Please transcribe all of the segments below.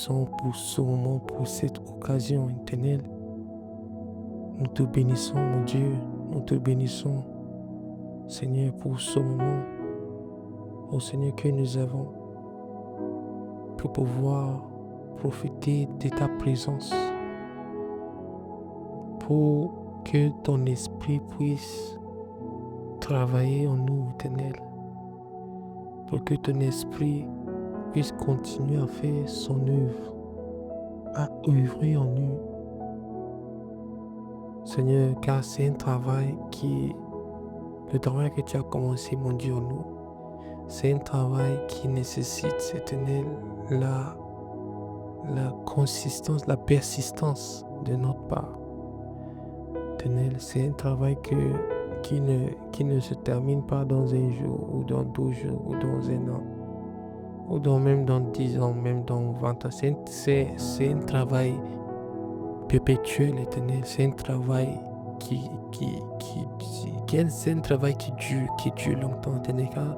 bénissons pour ce moment, pour cette occasion éternelle. Nous te bénissons, mon Dieu. Nous te bénissons, Seigneur, pour ce moment. Ô Seigneur, que nous avons pour pouvoir profiter de ta présence. Pour que ton esprit puisse travailler en nous, éternel. Pour que ton esprit puisse continuer à faire son œuvre, à œuvrer en nous. Seigneur, car c'est un travail le travail que tu as commencé, mon Dieu, en nous. C'est un travail qui nécessite, éternel, la consistance, la persistance de notre part. Éternel, c'est un travail qui ne se termine pas dans un jour, ou dans 12 jours, ou dans un an, ou même dans 10 ans, même dans 20 ans. C'est un travail perpétuel, éternel. C'est un travail c'est un travail qui dure longtemps, éternel, car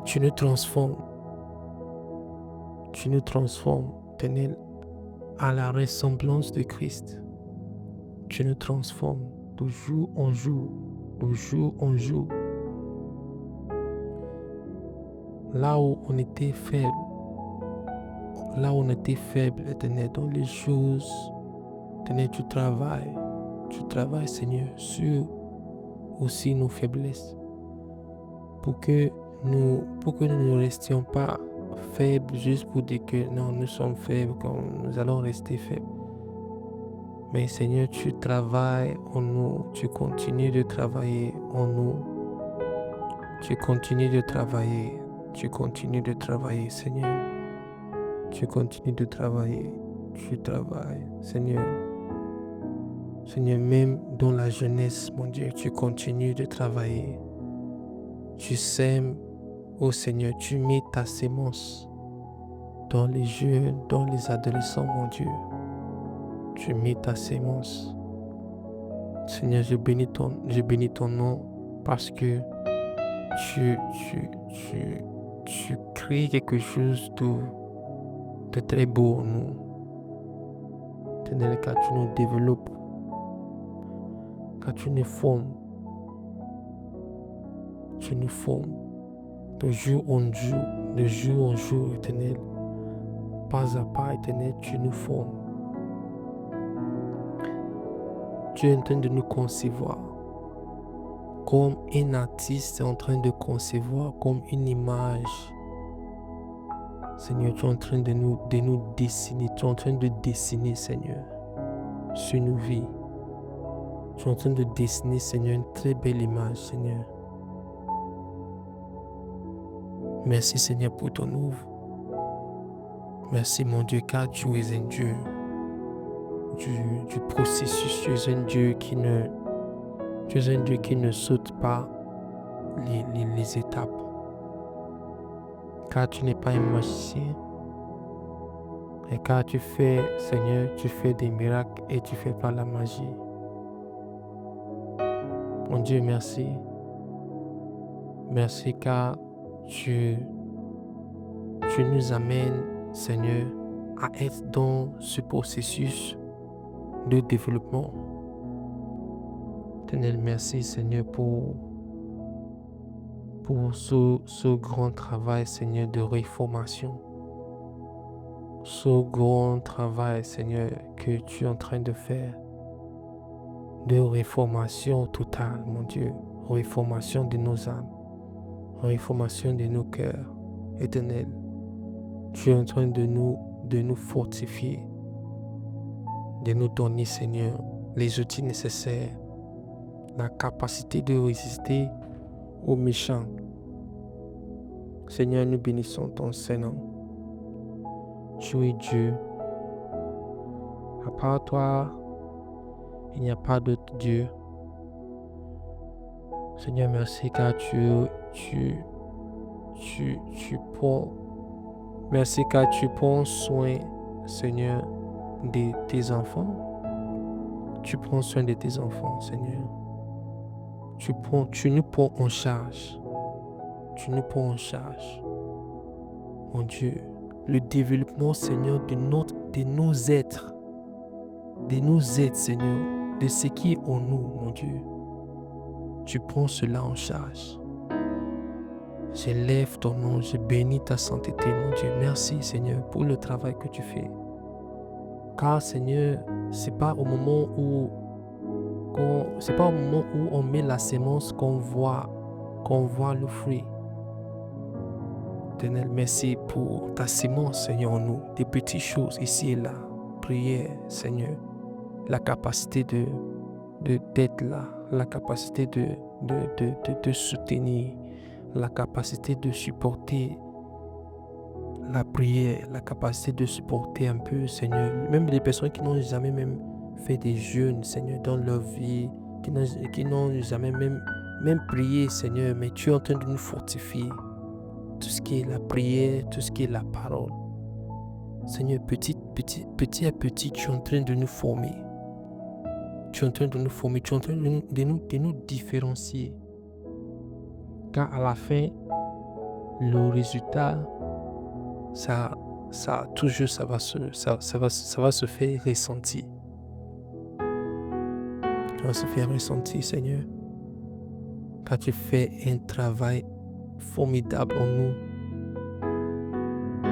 tu nous transformes, éternel, à la ressemblance de Christ. Tu nous transformes de jour en jour, de jour en jour. Là où on était faible, éternel, dans les choses, éternel, tu travailles, Seigneur, sur aussi nos faiblesses, pour que nous ne restions pas faibles juste pour dire que non, nous sommes faibles, comme nous allons rester faibles. Mais Seigneur, tu travailles en nous, tu continues de travailler en nous, tu continues de travailler, Seigneur. Tu continues de travailler, tu travailles, Seigneur. Seigneur, même dans la jeunesse, mon Dieu, tu continues de travailler. Tu sèmes, oh Seigneur, tu mets ta sémence dans les jeunes, dans les adolescents, mon Dieu. Tu mets ta sémence. Seigneur, je bénis ton nom parce que tu crées quelque chose de très beau en nous. Seigneur, car tu nous développes, car tu nous formes. Tu nous formes de jour en jour, éternel. Pas à pas, éternel, tu nous formes. Tu es en train de nous concevoir comme un artiste est en train de concevoir comme une image. Seigneur, tu es en train de nous dessiner. Tu es en train de dessiner, Seigneur, sur nos vies. Tu es en train de dessiner, Seigneur, une très belle image, Seigneur. Merci, Seigneur, pour ton œuvre. Merci, mon Dieu, car tu es un Dieu du processus. Tu es un Dieu qui ne saute pas les étapes. Car tu n'es pas un magicien. Et car tu fais, Seigneur, tu fais des miracles et tu fais pas la magie. Mon Dieu, merci. Merci car tu nous amènes, Seigneur, à être dans ce processus de développement. Éternel, merci, Seigneur, pour ce grand travail, Seigneur, de réformation. Ce grand travail, Seigneur, que tu es en train de faire, de réformation totale, mon Dieu, réformation de nos âmes, réformation de nos cœurs, éternel. Tu es en train de nous fortifier, de nous donner, Seigneur, les outils nécessaires, la capacité de résister aux méchants. Seigneur, nous bénissons ton Saint-Nom. Tu es Dieu. À part toi, il n'y a pas d'autre Dieu. Seigneur, merci car tu prends. Merci car tu prends soin, Seigneur, de tes enfants. Tu prends soin de tes enfants, Seigneur. Tu nous prends en charge. Tu nous prends en charge. Mon Dieu, le développement, Seigneur, de nos êtres, Seigneur, de ce qui est en nous, mon Dieu. Tu prends cela en charge. J'élève ton nom, je bénis ta sainteté, mon Dieu. Merci, Seigneur, pour le travail que tu fais. Car, Seigneur, c'est pas au moment où on met la sémence qu'on voit le fruit. Éternel, merci pour ta sémence, Seigneur, en nous, des petites choses ici et là. Prière, Seigneur, la capacité d'être là, la capacité de soutenir, la capacité de supporter la prière, la capacité de supporter un peu, Seigneur, même les personnes qui n'ont jamais même fait des jeûnes, Seigneur, dans leur vie, qui n'ont jamais même prié, Seigneur, mais tu es en train de nous fortifier. Tout ce qui est la prière, tout ce qui est la parole. Seigneur, petit à petit, tu es en train de nous former. Tu es en train de nous former, tu es en train de nous différencier. Car à la fin, le résultat, ça va se faire ressentir. Ça va se faire ressentir, Seigneur. Car tu fais un travail formidable en nous.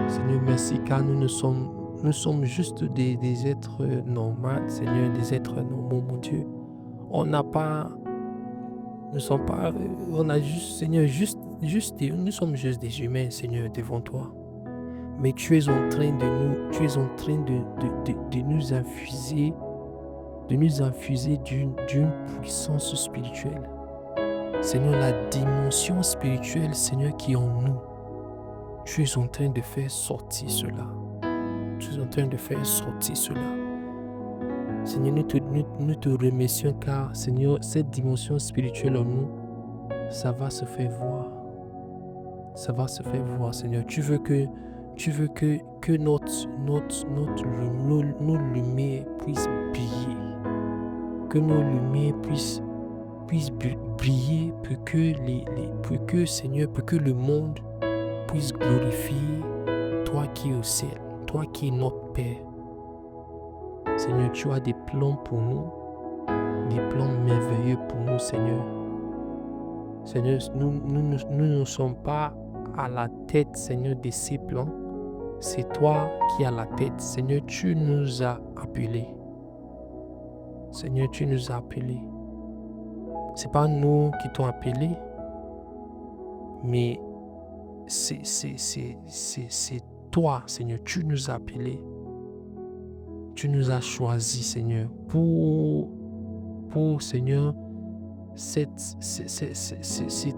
Seigneur, merci, car nous sommes juste des êtres normaux, Seigneur, des êtres normaux, mon Dieu. On a juste, Seigneur, nous sommes juste des humains, Seigneur, devant toi. Mais tu es en train de nous infuser d'une puissance spirituelle. Seigneur, la dimension spirituelle, Seigneur, qui est en nous, tu es en train de faire sortir cela. Seigneur, nous te remercions car, Seigneur, cette dimension spirituelle en nous, ça va se faire voir. Seigneur. Tu veux que nos lumières puissent briller. Que nos lumières puissent briller pour que, Seigneur, pour que le monde puisse glorifier toi qui es au ciel, toi qui es notre Père. Seigneur, tu as des plans pour nous, des plans merveilleux pour nous, Seigneur. Seigneur, nous ne sommes pas à la tête, Seigneur, de ces plans. C'est toi qui as la tête. Seigneur, tu nous as appelés. Seigneur, tu nous as appelés. C'est pas nous qui t'ont appelés, mais c'est toi, Seigneur. Tu nous as appelés. Tu nous as choisis, Seigneur, pour Seigneur, cette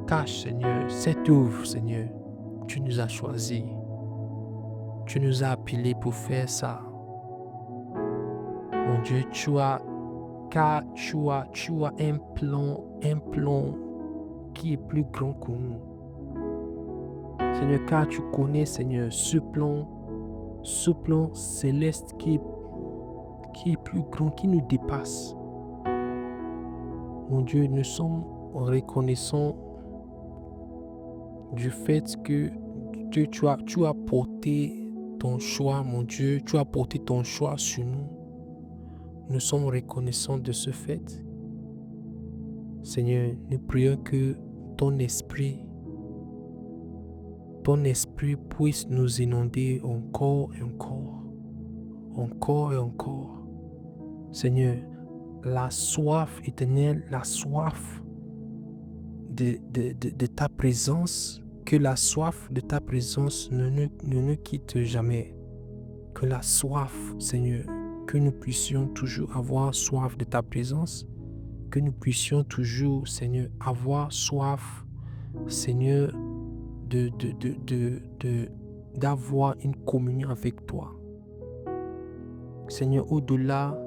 tâche, Seigneur, cette œuvre, Seigneur. Tu nous as choisis. Tu nous as appelés pour faire ça. Mon Dieu, tu as un plan qui est plus grand que nous. Seigneur, car tu connais, Seigneur, ce plan céleste qui est plus grand, qui nous dépasse. Mon Dieu, nous sommes reconnaissants du fait que tu as porté ton choix, mon Dieu, tu as porté ton choix sur nous. Nous sommes reconnaissants de ce fait. Seigneur, nous prions que ton esprit puisse nous inonder encore et encore. Seigneur, la soif éternelle, la soif de ta présence, que la soif de ta présence ne nous quitte jamais. Que la soif, Seigneur, que nous puissions toujours avoir soif de ta présence, que nous puissions toujours, Seigneur, avoir soif, Seigneur, d'avoir une communion avec toi. Seigneur, au-delà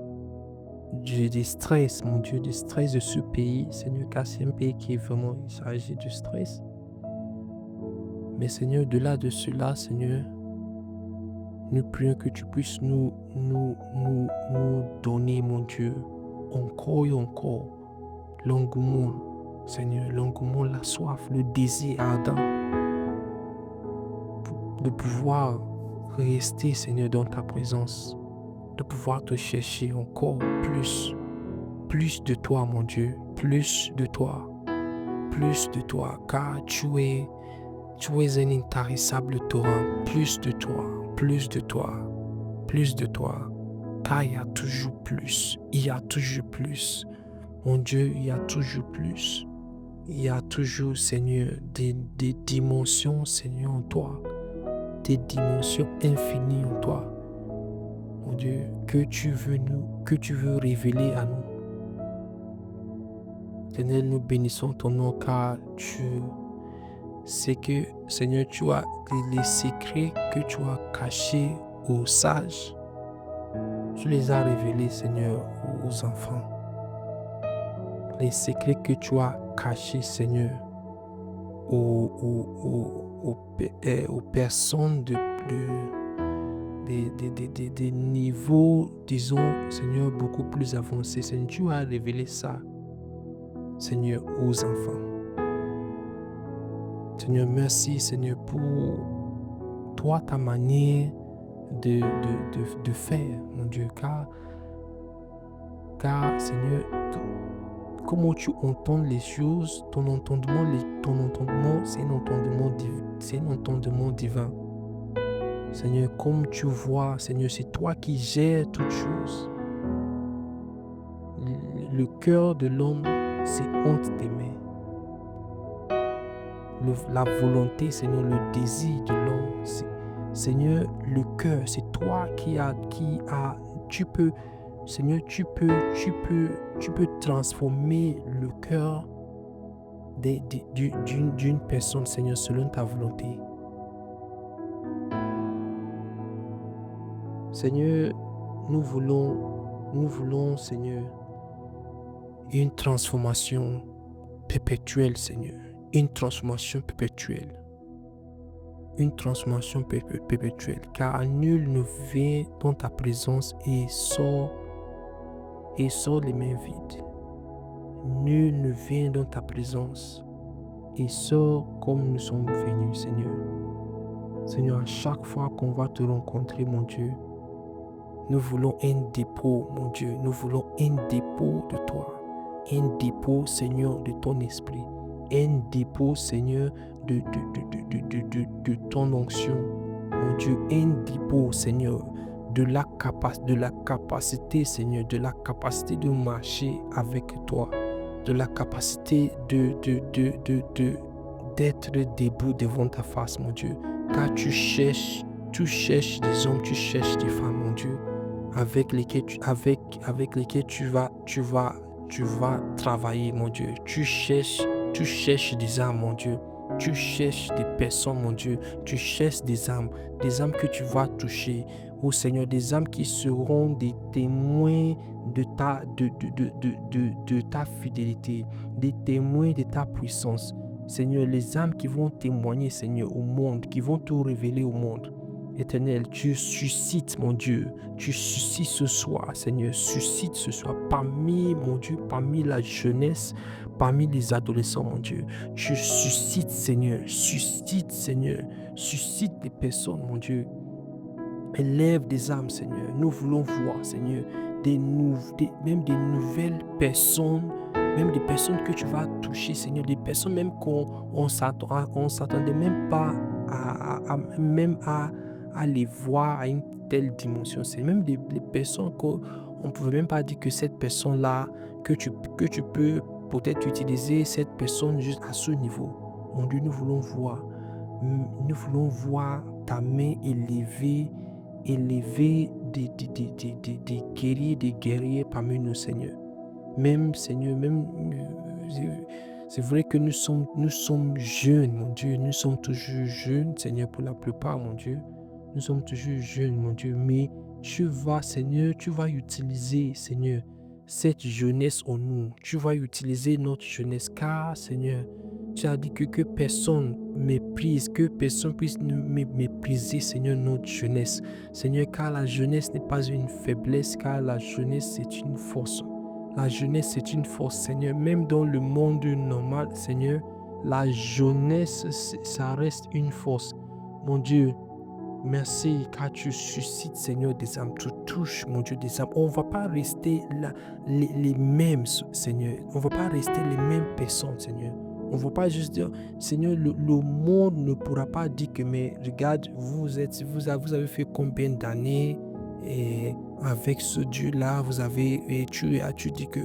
du stress, mon Dieu, du stress de ce pays, Seigneur, car c'est un pays qui est vraiment chargé de stress. Mais Seigneur, au-delà de cela, Seigneur, nous prions que tu puisses nous donner, mon Dieu, encore et encore, l'engouement, Seigneur, l'engouement, la soif, le désir ardent de pouvoir rester, Seigneur, dans ta présence, de pouvoir te chercher encore plus. Plus de toi, mon Dieu, plus de toi, car tu es un intarissable torrent, plus de toi, plus de toi, plus de toi, car il y a toujours plus, mon Dieu, il y a toujours plus, il y a toujours, Seigneur, des dimensions, Seigneur, en toi, des dimensions infinies en toi, mon Dieu, que tu veux révéler à nous. Seigneur, nous bénissons ton nom car tu sais que, Seigneur, tu as les secrets que tu as cachés aux sages. Tu les as révélés, Seigneur, aux enfants. Les secrets que tu as cachés, Seigneur, aux personnes des niveaux, disons, Seigneur, beaucoup plus avancés. Seigneur, tu as révélé ça, Seigneur, aux enfants. Seigneur, merci, Seigneur, pour toi, ta manière de faire, mon Dieu, car Seigneur, comment tu entends les choses, ton entendement, c'est un entendement divin. Seigneur, comme tu vois, Seigneur, c'est toi qui gères toutes choses. Le cœur de l'homme, c'est entre tes mains. La volonté, Seigneur, le désir de l'homme, Seigneur, le cœur, c'est toi Seigneur, tu peux transformer le cœur d'une personne, Seigneur, selon ta volonté. Seigneur, nous voulons, Seigneur, une transformation perpétuelle, Seigneur. Une transformation perpétuelle. Car nul ne vient dans ta présence et sort les mains vides. Nul ne vient dans ta présence et sort comme nous sommes venus, Seigneur. Seigneur, à chaque fois qu'on va te rencontrer, mon Dieu, nous voulons un dépôt, mon Dieu. Nous voulons un dépôt de toi. Un dépôt, Seigneur, de ton esprit. Un dépôt, Seigneur, de ton onction. Mon Dieu, un dépôt, Seigneur, de la capacité, Seigneur, de la capacité de marcher avec toi. De la capacité d'être debout devant ta face, mon Dieu. Car tu cherches des hommes, tu cherches des femmes, mon Dieu, avec lesquels tu vas travailler, mon Dieu. Tu cherches des âmes, mon Dieu. Tu cherches des personnes, mon Dieu. Tu cherches des âmes que tu vas toucher. Oh Seigneur, des âmes qui seront des témoins de ta fidélité, des témoins de ta puissance. Seigneur, les âmes qui vont témoigner, Seigneur, au monde, qui vont te révéler au monde. Éternel, tu suscites, mon Dieu, tu suscites ce soir, Seigneur, suscite ce soir parmi, mon Dieu, parmi la jeunesse, parmi les adolescents, mon Dieu. Tu suscites, Seigneur, suscite des personnes, mon Dieu. Élève des âmes, Seigneur. Nous voulons voir, Seigneur, même des nouvelles personnes, même des personnes que tu vas toucher, Seigneur, des personnes même qu'on s'attendait même pas à les voir à une telle dimension. C'est même des personnes qu'on ne pouvait même pas dire que cette personne-là, que tu peux peut-être utiliser cette personne juste à ce niveau. Mon Dieu, nous voulons voir ta main élever des guerriers, des guerriers parmi nous, Seigneur. Même, Seigneur, c'est vrai que nous sommes jeunes, mon Dieu. Nous sommes toujours jeunes, Seigneur, pour la plupart, mon Dieu. Nous sommes toujours jeunes, mon Dieu. Mais Seigneur, tu vas utiliser, Seigneur, cette jeunesse en nous. Tu vas utiliser notre jeunesse, car, Seigneur, tu as dit que personne méprise, que personne puisse nous mépriser, Seigneur, notre jeunesse. Seigneur, car la jeunesse n'est pas une faiblesse, car la jeunesse, c'est une force. La jeunesse, c'est une force, Seigneur. Même dans le monde normal, Seigneur, la jeunesse, ça reste une force. Mon Dieu, Merci car tu suscites, Seigneur, des âmes. Tu touches, mon Dieu, des âmes. On ne va pas rester là, les mêmes, Seigneur. On ne va pas rester les mêmes personnes, Seigneur. On ne va pas juste dire, Seigneur, le monde ne pourra pas dire que, mais regarde, vous avez fait combien d'années avec ce Dieu-là, tu dis que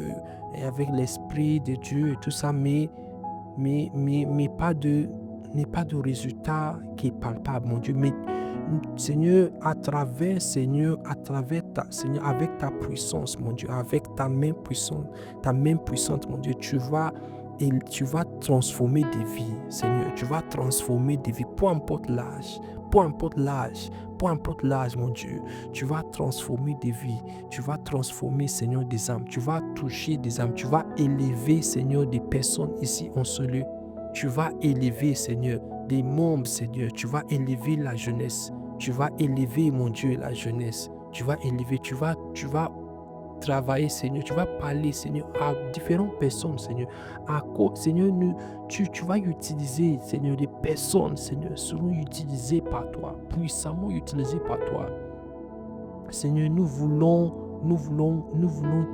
avec l'Esprit de Dieu et tout ça, mais pas de résultat qui est palpable, mon Dieu. Mais Seigneur, Seigneur, avec ta puissance, mon Dieu, avec ta main puissante, mon Dieu, tu vas transformer des vies, Seigneur. Tu vas transformer des vies, peu importe l'âge, mon Dieu. Tu vas transformer des vies, tu vas transformer, Seigneur, des âmes, tu vas toucher des âmes, tu vas élever, Seigneur, des personnes ici en ce lieu. Tu vas élever, Seigneur, des membres, Seigneur. Tu vas élever la jeunesse. Tu vas élever, mon Dieu, la jeunesse. Tu vas élever, tu vas travailler, Seigneur. Tu vas parler, Seigneur, à différentes personnes, Seigneur. Seigneur, tu vas utiliser, Seigneur, des personnes, Seigneur, seront utilisées par toi, puissamment utilisées par toi. Seigneur, nous voulons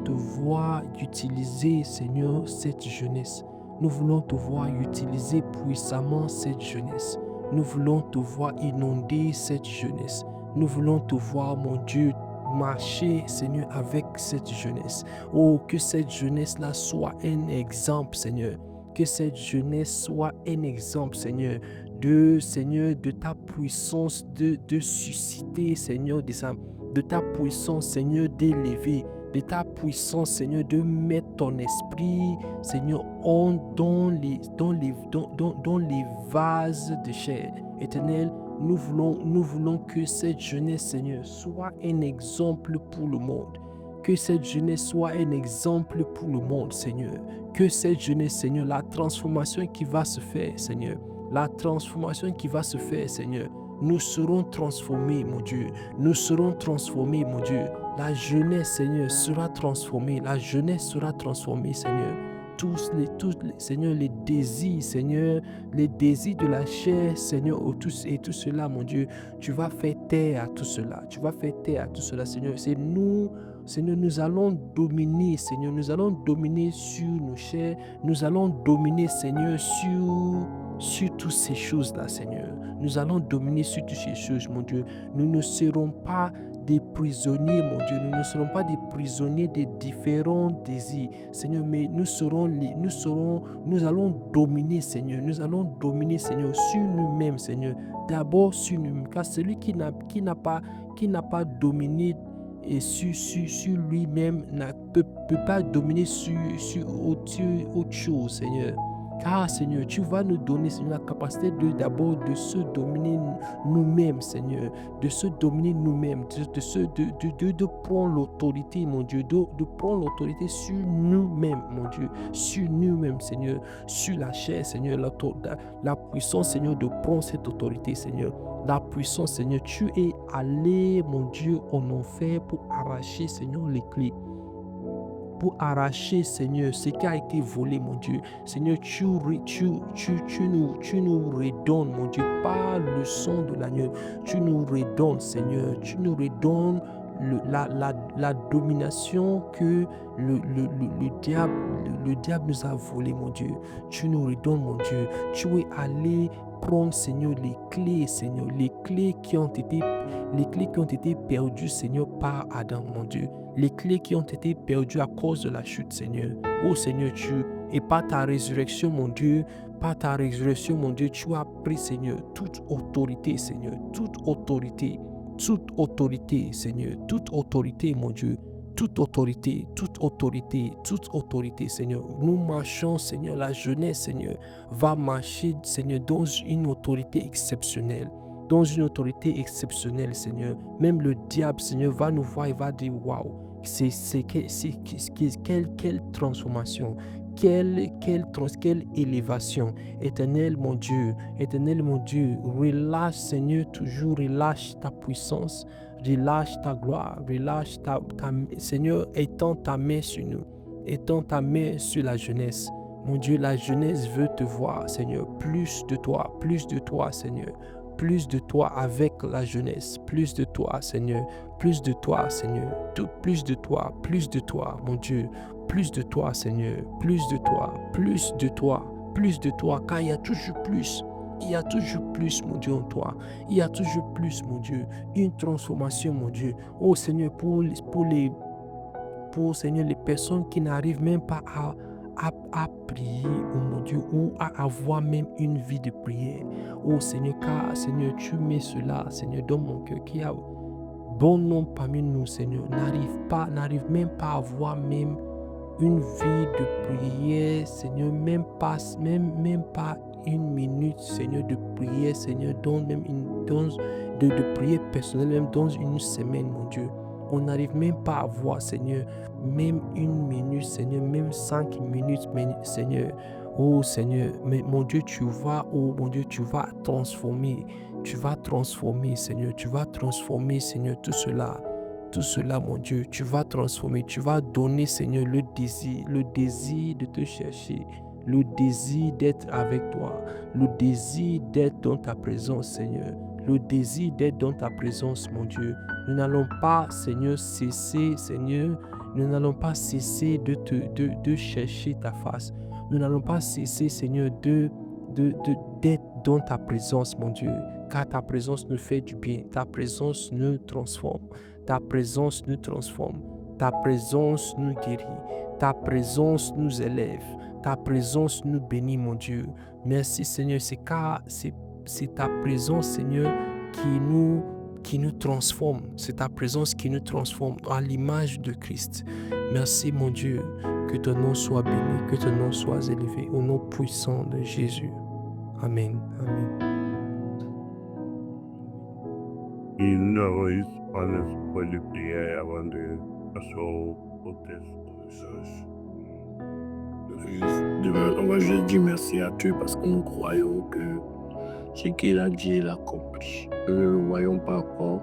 te voir utiliser, Seigneur, cette jeunesse. Nous voulons te voir utiliser puissamment cette jeunesse. Nous voulons te voir inonder cette jeunesse. Nous voulons te voir, mon Dieu, marcher, Seigneur, avec cette jeunesse. Oh, que cette jeunesse-là soit un exemple, Seigneur. Que cette jeunesse soit un exemple, Seigneur, de ta puissance de susciter, Seigneur, des âmes. De ta puissance, Seigneur, d'élever. De ta puissance, Seigneur, de mettre ton esprit, Seigneur, dans les vases de chair. Éternel, nous voulons que cette jeunesse, Seigneur, soit un exemple pour le monde. Que cette jeunesse soit un exemple pour le monde, Seigneur. Que cette jeunesse, Seigneur, la transformation qui va se faire, Seigneur. La transformation qui va se faire, Seigneur. Nous serons transformés, mon Dieu. Nous serons transformés, mon Dieu. La jeunesse, Seigneur, sera transformée. La jeunesse sera transformée, Seigneur. Seigneur, les désirs, Seigneur, les désirs de la chair, Seigneur, et tout cela, mon Dieu, tu vas faire taire à tout cela. Tu vas faire taire à tout cela, Seigneur. C'est nous, Seigneur, nous allons dominer, Seigneur. Nous allons dominer sur nos chairs. Nous allons dominer, Seigneur, sur toutes ces choses-là, Seigneur. Nous allons dominer sur toutes ces choses, mon Dieu. Nous ne serons pas des prisonniers, mon Dieu. Nous ne serons pas des prisonniers des différents désirs, Seigneur, mais nous allons dominer, Seigneur. Nous allons dominer, Seigneur, sur nous-mêmes, Seigneur. D'abord sur nous-mêmes, car celui qui n'a pas dominé et sur lui-même ne peut pas dominer sur autre chose, Seigneur. Car, Seigneur, tu vas nous donner, Seigneur, la capacité d'abord de se dominer nous-mêmes, Seigneur, de se dominer nous-mêmes, de prendre l'autorité, mon Dieu, de prendre l'autorité sur nous-mêmes, mon Dieu, sur nous-mêmes, Seigneur, sur la chair, Seigneur, la puissance, Seigneur, de prendre cette autorité, Seigneur. La puissance, Seigneur, tu es allé, mon Dieu, en enfer pour arracher, Seigneur, les clés. Pour arracher, Seigneur, ce qui a été volé, mon Dieu. Seigneur, tu nous redonnes, mon Dieu, par le sang de l'agneau. Tu nous redonnes, Seigneur. Tu nous redonnes la domination que le diable nous a volé, mon Dieu. Tu nous redonnes, mon Dieu. Tu es allé prendre, Seigneur, les clés, Seigneur, les clés qui ont été perdues, Seigneur, par Adam, mon Dieu. Les clés qui ont été perdues à cause de la chute, Seigneur. Oh Seigneur, et par ta résurrection, mon Dieu, tu as pris, Seigneur, toute autorité, Seigneur, toute autorité, Seigneur, toute autorité, mon Dieu, toute autorité, Seigneur. Nous marchons, Seigneur, la jeunesse, Seigneur, va marcher, Seigneur, dans une autorité exceptionnelle. Dans une autorité exceptionnelle, Seigneur. Même le diable, Seigneur, va nous voir et va dire, waouh, quelle transformation, quelle élévation. Éternel, mon Dieu, relâche, Seigneur, toujours relâche ta puissance, relâche ta gloire, relâche Seigneur, étends ta main sur nous, étends ta main sur la jeunesse. Mon Dieu, la jeunesse veut te voir, Seigneur, plus de toi, Seigneur. plus de toi avec la jeunesse, plus de toi, Seigneur, plus de toi, Seigneur, plus de toi, mon Dieu, plus de toi, Seigneur, plus de toi, plus de toi, plus de toi, car il y a toujours plus. Il y a toujours plus, mon Dieu, en toi. Il y a toujours plus, mon Dieu. Une transformation, mon Dieu. Oh Seigneur, pour Seigneur, les personnes qui n'arrivent même pas à prier, oh mon Dieu, ou à avoir même une vie de prière. Oh Seigneur, car Seigneur, tu mets cela, Seigneur, dans mon cœur, qui a bon nombre parmi nous, Seigneur, n'arrive même pas à avoir même une vie de prière, Seigneur, même pas une minute, Seigneur, de prière, Seigneur, de prière personnelle, même dans une semaine, mon Dieu. On n'arrive même pas à voir, Seigneur, même une minute, Seigneur, même 5 minutes, Seigneur. Oh Seigneur, mais mon Dieu, oh mon Dieu, tu vas transformer, Seigneur, tu vas transformer, Seigneur, tout cela, mon Dieu, tu vas transformer, tu vas donner, Seigneur, le désir de te chercher, le désir d'être avec toi, le désir d'être dans ta présence, Seigneur, le désir d'être dans ta présence, mon Dieu. Nous n'allons pas, Seigneur, cesser, Seigneur, nous n'allons pas cesser de chercher ta face. Nous n'allons pas cesser, Seigneur, d'être dans ta présence, mon Dieu, car ta présence nous fait du bien, ta présence nous transforme. Ta présence nous transforme, ta présence nous guérit, ta présence nous élève, ta présence nous bénit, mon Dieu. Merci, Seigneur, c'est ta présence, Seigneur, qui nous transforme. C'est ta présence qui nous transforme à l'image de Christ. Merci, mon Dieu, que ton nom soit béni, que ton nom soit élevé, au nom puissant de Jésus. Amen. Amen. Il n'aurait pas l'espoir de prière avant de passer au test de message. On va juste dire merci à Dieu parce que nous croyons que ce qu'il a dit, il accomplit. Nous ne le voyons pas encore,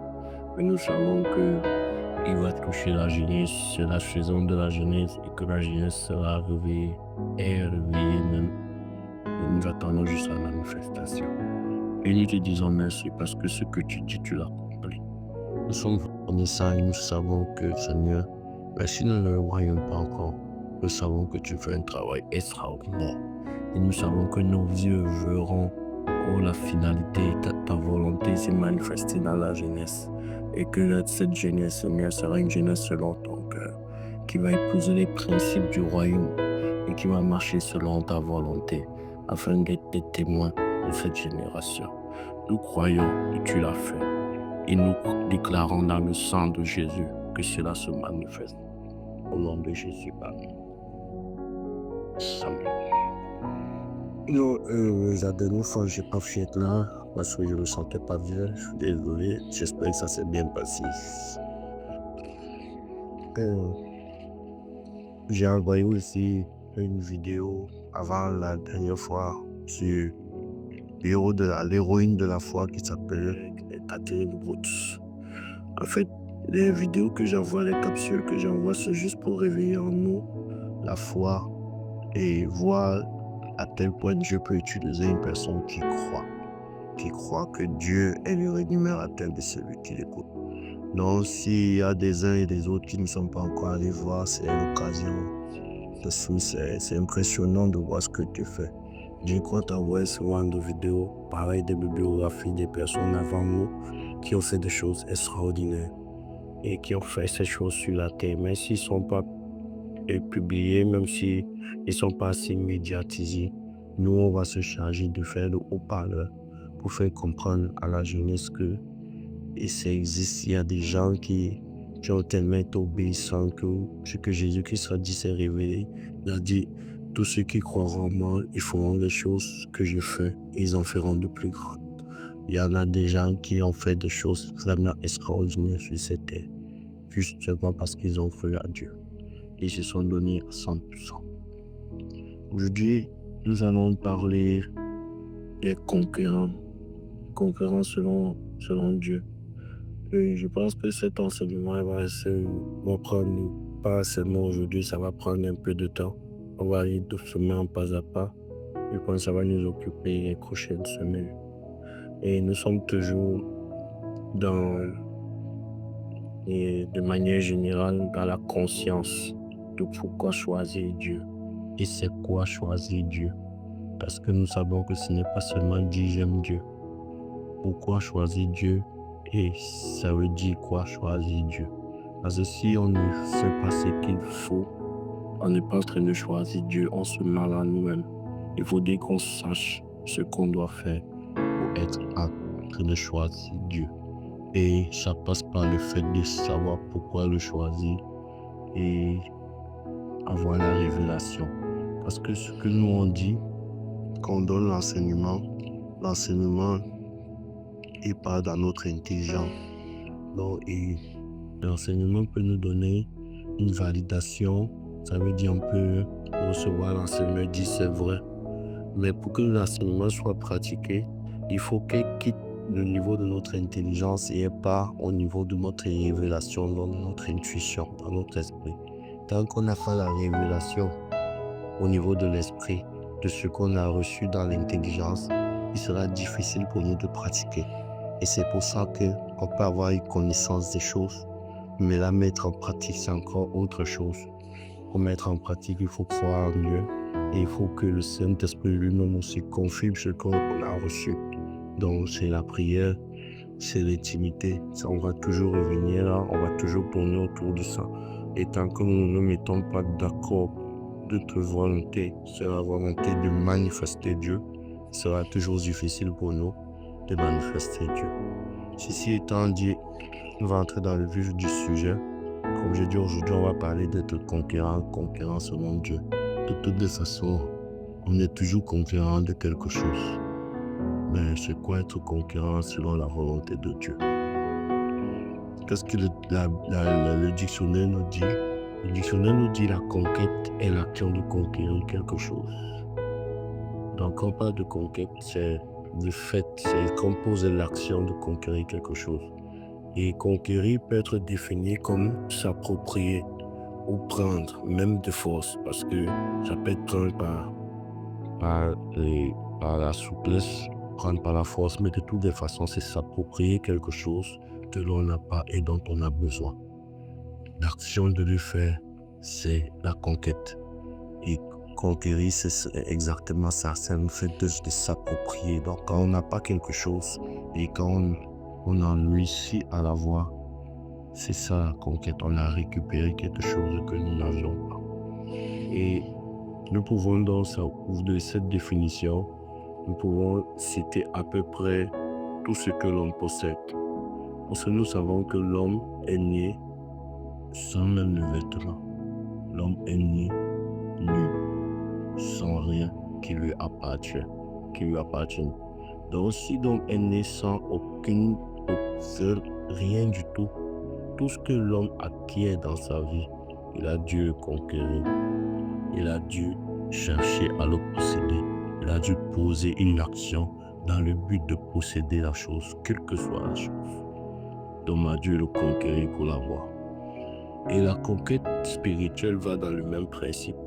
mais nous savons qu'il va toucher la jeunesse, c'est la saison de la jeunesse et que la jeunesse sera réveillée et réveillée même. Et nous attendons juste la manifestation. Et nous te disons merci parce que ce que tu dis, tu l'accomplis. Nous sommes reconnaissants et nous savons que, Seigneur, même si nous ne le voyons pas encore, nous savons que tu fais un travail extraordinaire. Et nous savons que nos yeux verront la finalité, ta volonté s'est manifestée dans la jeunesse. Et que cette jeunesse, Seigneur, sera une jeunesse selon ton cœur, qui va épouser les principes du royaume et qui va marcher selon ta volonté, afin d'être des témoins de cette génération. Nous croyons que tu l'as fait et nous déclarons dans le sang de Jésus que cela se manifeste. Au nom de Jésus, Amen. Non, la dernière fois, je n'ai pas pu être là parce que je ne me sentais pas bien. Je suis désolé. J'espère que ça s'est bien passé. J'ai envoyé aussi une vidéo avant la dernière fois sur l'héroïne de la foi qui s'appelle Catherine Brooks. En fait, les vidéos que j'envoie, les capsules que j'envoie, c'est juste pour réveiller en nous la foi et voir à quel point Dieu peut utiliser une personne qui croit que Dieu est le rémunérateur de celui qui l'écoute. Donc, s'il y a des uns et des autres qui ne sont pas encore allés voir, c'est l'occasion. C'est impressionnant de voir ce que tu fais. Je crois t'envoyer souvent de vidéos, pareil des bibliographies des personnes avant nous qui ont fait des choses extraordinaires et qui ont fait ces choses sur la terre, même s'ils ne sont pas publiés, même s'ils ne sont pas assez médiatisés. Nous, on va se charger de faire le haut-parleur pour faire comprendre à la jeunesse que ça existe. Il y a des gens qui ont tellement été obéissants que ce que Jésus-Christ a dit s'est révélé. Il a dit, tous ceux qui croiront en moi, ils feront les choses que je fais et ils en feront de plus grandes. Il y en a des gens qui ont fait des choses vraiment extraordinaires sur cette terre, justement parce qu'ils ont cru à Dieu. Ils se sont donnés à 100%. Aujourd'hui, nous allons parler des conquérants selon Dieu. Et je pense que cet enseignement va prendre pas seulement aujourd'hui, ça va prendre un peu de temps. On va aller doucement pas à pas. Je pense que ça va nous occuper les prochaines semaines. Et nous sommes toujours dans, et de manière générale dans la conscience de pourquoi choisir Dieu. Et c'est quoi choisir Dieu? Parce que nous savons que ce n'est pas seulement dire j'aime Dieu. Pourquoi choisir Dieu? Et ça veut dire quoi choisir Dieu? Parce que si on ne fait pas ce qu'il faut, on n'est pas en train de choisir Dieu, on se mal à nous-mêmes. Il faut dire qu'on sache ce qu'on doit faire pour être en train de choisir Dieu. Et ça passe par le fait de savoir pourquoi le choisir et avoir la révélation. Parce que ce que nous on dit, quand on donne l'enseignement n'est pas dans notre intelligence. Donc, et l'enseignement peut nous donner une validation. Ça veut dire on peut recevoir l'enseignement et dire c'est vrai. Mais pour que l'enseignement soit pratiqué, il faut qu'il quitte le niveau de notre intelligence et pas au niveau de notre révélation, dans notre intuition, dans notre esprit. Tant qu'on n'a pas la révélation au niveau de l'esprit, de ce qu'on a reçu dans l'intelligence, il sera difficile pour nous de pratiquer. Et c'est pour ça qu'on peut avoir une connaissance des choses, mais la mettre en pratique, c'est encore autre chose. Pour mettre en pratique, il faut croire en Dieu. Et il faut que le Saint-Esprit lui-même aussi confirme ce qu'on a reçu. Donc c'est la prière, c'est l'intimité. On va toujours revenir là, on va toujours tourner autour de ça. Et tant que nous ne mettons pas d'accord de notre volonté, c'est la volonté de manifester Dieu, ce sera toujours difficile pour nous de manifester Dieu. Ceci étant dit, on va entrer dans le vif du sujet. Comme je dis aujourd'hui, on va parler d'être conquérant selon Dieu. De toutes les façons, on est toujours conquérant de quelque chose. Mais c'est quoi être conquérant selon la volonté de Dieu? Qu'est-ce que le dictionnaire nous dit? Le dictionnaire nous dit la conquête est l'action de conquérir quelque chose. Donc quand on parle de conquête, c'est le fait, c'est composer l'action de conquérir quelque chose. Et conquérir peut être défini comme s'approprier ou prendre, même de force, parce que ça peut être prendre par la souplesse, prendre par la force, mais de toutes les façons, c'est s'approprier quelque chose que l'on n'a pas et dont on a besoin. L'action de le faire, c'est la conquête. Et conquérir, c'est exactement ça, c'est le fait de s'approprier. Donc quand on n'a pas quelque chose et quand on en réussit à l'avoir, c'est ça la conquête. On a récupéré quelque chose que nous n'avions pas. Et nous pouvons dans de cette définition, nous pouvons citer à peu près tout ce que l'on possède. Parce que nous savons que l'homme est né sans même le vêtement. L'homme est né nu, sans rien qui lui appartienne. Donc si l'homme est né sans rien du tout, tout ce que l'homme acquiert dans sa vie, il a dû le conquérir. Il a dû chercher à le posséder. Il a dû poser une action dans le but de posséder la chose, quelle que soit la chose. Donc, il a dû le conquérir pour l'avoir. Et la conquête spirituelle va dans le même principe.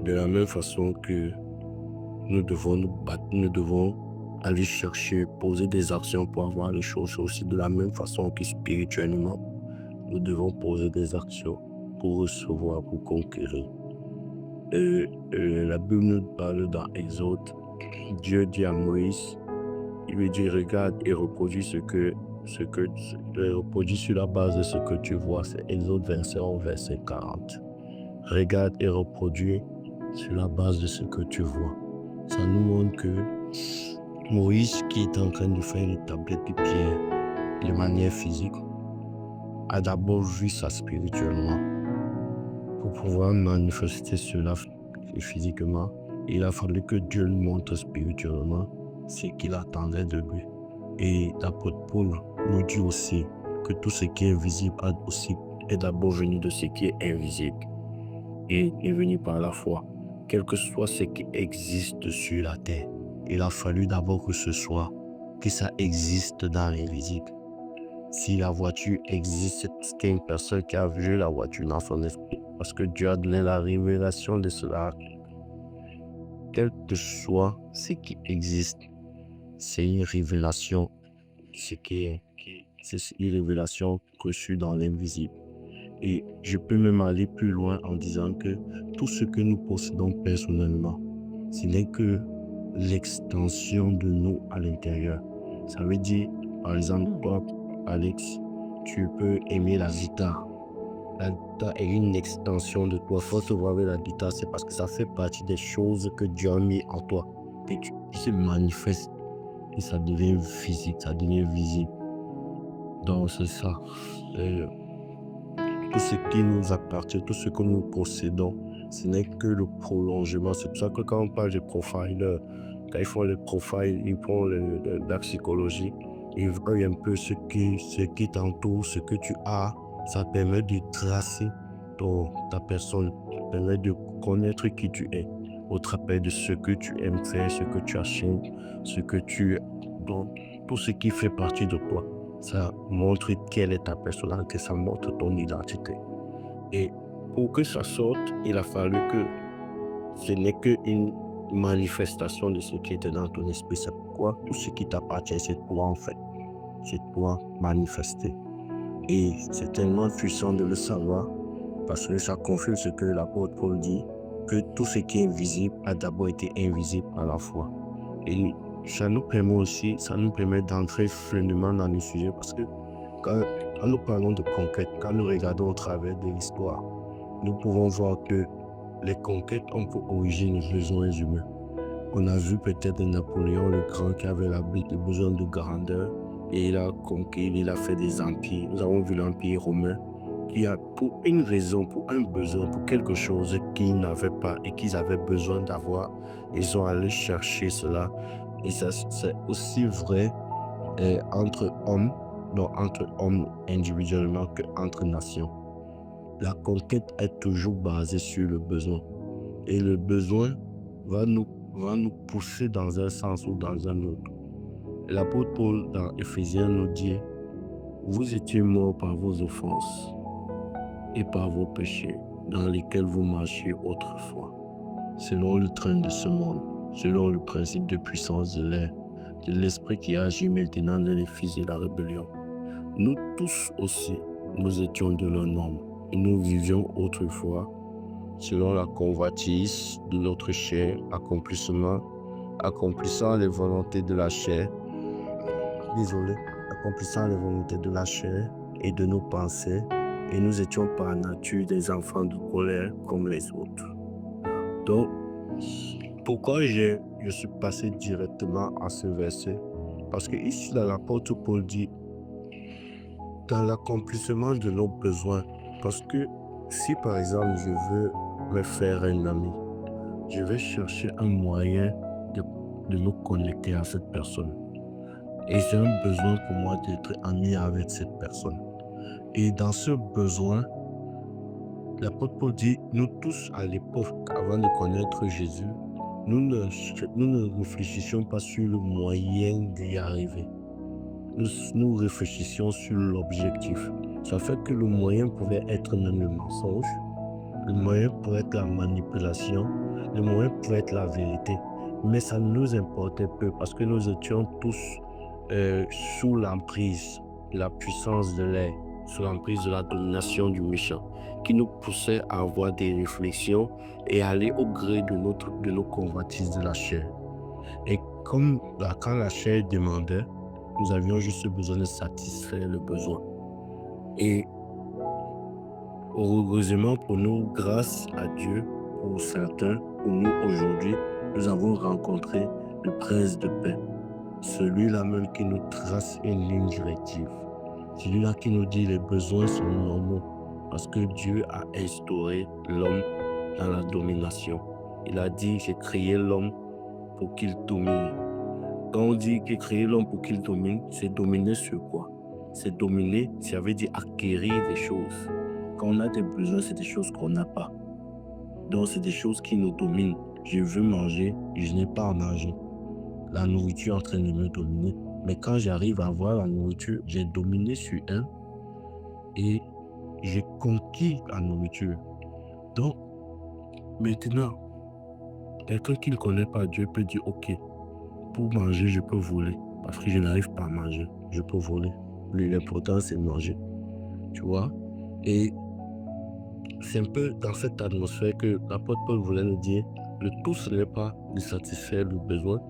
De la même façon que nous devons nous battre, nous devons aller chercher, poser des actions pour avoir les choses. Aussi de la même façon que spirituellement, nous devons poser des actions pour recevoir, pour conquérir. La Bible nous parle dans Exode. Dieu dit à Moïse, il lui dit regarde et reproduis reproduis sur la base de ce que tu vois. C'est Exode 21, verset 40. Regarde et reproduis sur la base de ce que tu vois. Ça nous montre que Moïse, qui est en train de faire une tablette de pierre de manière physique, a d'abord vu ça spirituellement. Pour pouvoir manifester cela physiquement, il a fallu que Dieu lui montre spirituellement ce qu'il attendait de lui. Et l'apôtre Paul nous dit aussi que tout ce qui est visible est d'abord venu de ce qui est invisible et est venu par la foi. Quel que soit ce qui existe sur la terre, il a fallu d'abord que ça existe dans l'invisible. Si la voiture existe, c'est qu'il y a une personne qui a vu la voiture dans son esprit. Parce que Dieu a donné la révélation de cela. Quel que soit ce qui existe, c'est une révélation, c'est une révélation reçue dans l'invisible. Et je peux même aller plus loin en disant que tout ce que nous possédons personnellement, ce n'est que l'extension de nous à l'intérieur. Ça veut dire, par exemple, toi, Alex, tu peux aimer la guitare. La guitare est une extension de toi. Faut se voir avec la guitare, c'est parce que ça fait partie des choses que Dieu a mis en toi. Et tu se manifeste et ça devient physique, ça devient visible. Donc c'est ça. Et tout ce qui nous appartient, tout ce que nous possédons, ce n'est que le prolongement. C'est pour ça que quand on parle de profiler, quand ils font le profil, ils font la psychologie, ils voient un peu ce qui t'entoure, ce que tu as. Ça permet de tracer ta personne, ça permet de connaître qui tu es, au travers de ce que tu aimes faire, ce que tu achètes, ce que tu... Donc, tout ce qui fait partie de toi. Ça montre quelle est ta personnalité, ça montre ton identité. Et pour que ça sorte, il a fallu que ce n'est qu'une manifestation de ce qui était dans ton esprit. C'est pourquoi tout ce qui t'appartient, c'est toi en fait. C'est toi manifesté. Et c'est tellement puissant de le savoir parce que ça confirme ce que l'apôtre Paul dit, que tout ce qui est invisible a d'abord été invisible à la fois. Et ça nous permet d'entrer pleinement dans le sujet parce que quand nous parlons de conquête, quand nous regardons au travers de l'histoire, nous pouvons voir que les conquêtes ont pour origine les besoins humains. On a vu peut-être Napoléon le Grand qui avait le besoin de grandeur et il a conquis, il a fait des empires. Nous avons vu l'Empire romain qui a pour une raison, pour un besoin, pour quelque chose qu'ils n'avaient pas et qu'ils avaient besoin d'avoir. Ils sont allés chercher cela. Et ça, c'est aussi vrai entre hommes, non entre hommes individuellement qu'entre nations. La conquête est toujours basée sur le besoin. Et le besoin va nous pousser dans un sens ou dans un autre. L'apôtre Paul dans Éphésiens nous dit, vous étiez morts par vos offenses et par vos péchés dans lesquels vous marchiez autrefois, selon le train de ce monde, selon le principe de puissance de l'air, de l'esprit qui agit maintenant dans les fils de la rébellion. Nous tous aussi, nous étions de leur nombre et nous vivions autrefois selon la convoitise de notre chair, accomplissant les volontés de la chair, accomplissant les volontés de la chair et de nos pensées, et nous étions par nature des enfants de colère comme les autres. Donc, pourquoi je suis passé directement à ce verset? Parce que ici, dans l'apôtre Paul dit, dans l'accomplissement de nos besoins, parce que si par exemple je veux me faire un ami, je vais chercher un moyen de me connecter à cette personne. Et j'ai un besoin pour moi d'être ami avec cette personne. Et dans ce besoin, l'apôtre Paul dit, nous tous à l'époque, avant de connaître Jésus, nous ne réfléchissions pas sur le moyen d'y arriver. Nous réfléchissions sur l'objectif. Ça fait que le moyen pouvait être même le mensonge, le moyen pourrait être la manipulation, le moyen pourrait être la vérité. Mais ça nous importait peu parce que nous étions tous sous l'emprise de la puissance de l'air, sous l'emprise de la domination du méchant, qui nous poussait à avoir des réflexions et aller au gré de nos convoitises de la chair. Et comme quand la chair demandait, nous avions juste besoin de satisfaire le besoin. Et heureusement pour nous, grâce à Dieu, pour certains, pour nous aujourd'hui, nous avons rencontré le Prince de paix. Celui-là même qui nous trace une ligne directive. Celui-là qui nous dit les besoins sont normaux. Parce que Dieu a instauré l'homme dans la domination. Il a dit, j'ai créé l'homme pour qu'il domine. Quand on dit qu'il a créé l'homme pour qu'il domine, c'est dominer sur quoi? C'est dominer, ça veut dire acquérir des choses. Quand on a des besoins, c'est des choses qu'on n'a pas. Donc, c'est des choses qui nous dominent. Je veux manger, je n'ai pas à manger. La nourriture est en train de me dominer. Mais quand j'arrive à avoir la nourriture, j'ai dominé sur elle et j'ai conquis la nourriture. Donc, maintenant, quelqu'un qui ne connaît pas Dieu peut dire, ok, pour manger, je peux voler. Parce que je n'arrive pas à manger. Je peux voler. Lui, l'important, c'est de manger. Tu vois? Et c'est un peu dans cette atmosphère que l'apôtre Paul voulait nous dire, le tout, ce n'est pas de satisfaire le besoin,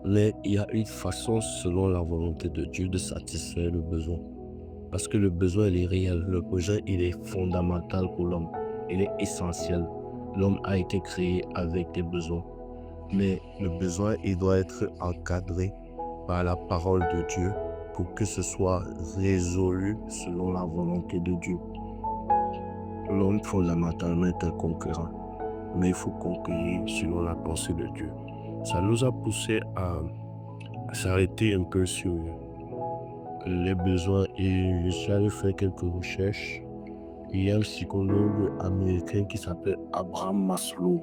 mais il y a une façon, selon la volonté de Dieu, de satisfaire le besoin. Parce que le besoin, il est réel. Le besoin, il est fondamental pour l'homme. Il est essentiel. L'homme a été créé avec des besoins. Mais le besoin, il doit être encadré par la parole de Dieu pour que ce soit résolu selon la volonté de Dieu. L'homme, fondamentalement, est un conquérant. Mais il faut conquérir selon la pensée de Dieu. Ça nous a poussé à s'arrêter un peu sur les besoins et je suis allé faire quelques recherches. Il y a un psychologue américain qui s'appelle Abraham Maslow.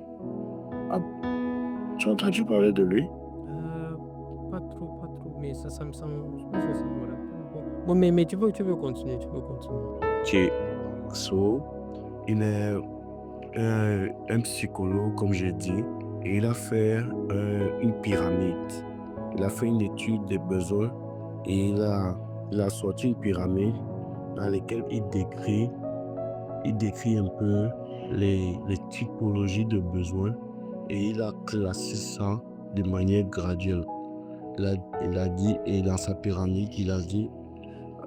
Tu as entendu parler de lui? Pas trop, mais ça me semble, je pense que ça me rappelle. Bon, mais tu veux continuer, tu peux continuer. Qui So, il est un psychologue, comme j'ai dit, et il a fait une pyramide. Il a fait une étude des besoins et il a sorti une pyramide dans laquelle il décrit un peu les typologies de besoins et il a classé ça de manière graduelle. Il a dit, et dans sa pyramide, il a dit,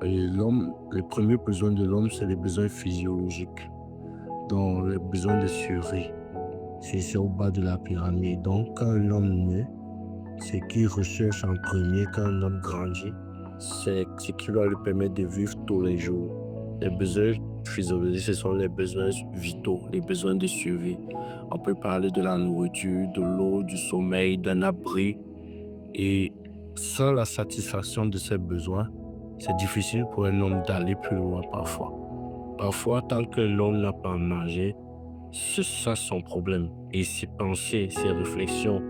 l'homme, les premiers besoins de l'homme, c'est les besoins physiologiques, donc les besoins de survie. C'est au bas de la pyramide. Donc, quand l'homme naît, ce qu'il recherche en premier quand un homme grandit, c'est ce qui va lui permettre de vivre tous les jours. Les besoins physiologiques, ce sont les besoins vitaux, les besoins de survie. On peut parler de la nourriture, de l'eau, du sommeil, d'un abri. Et sans la satisfaction de ces besoins, c'est difficile pour un homme d'aller plus loin parfois. Parfois, tant que l'homme n'a pas mangé, c'est ça son problème. Et ses pensées, ses réflexions,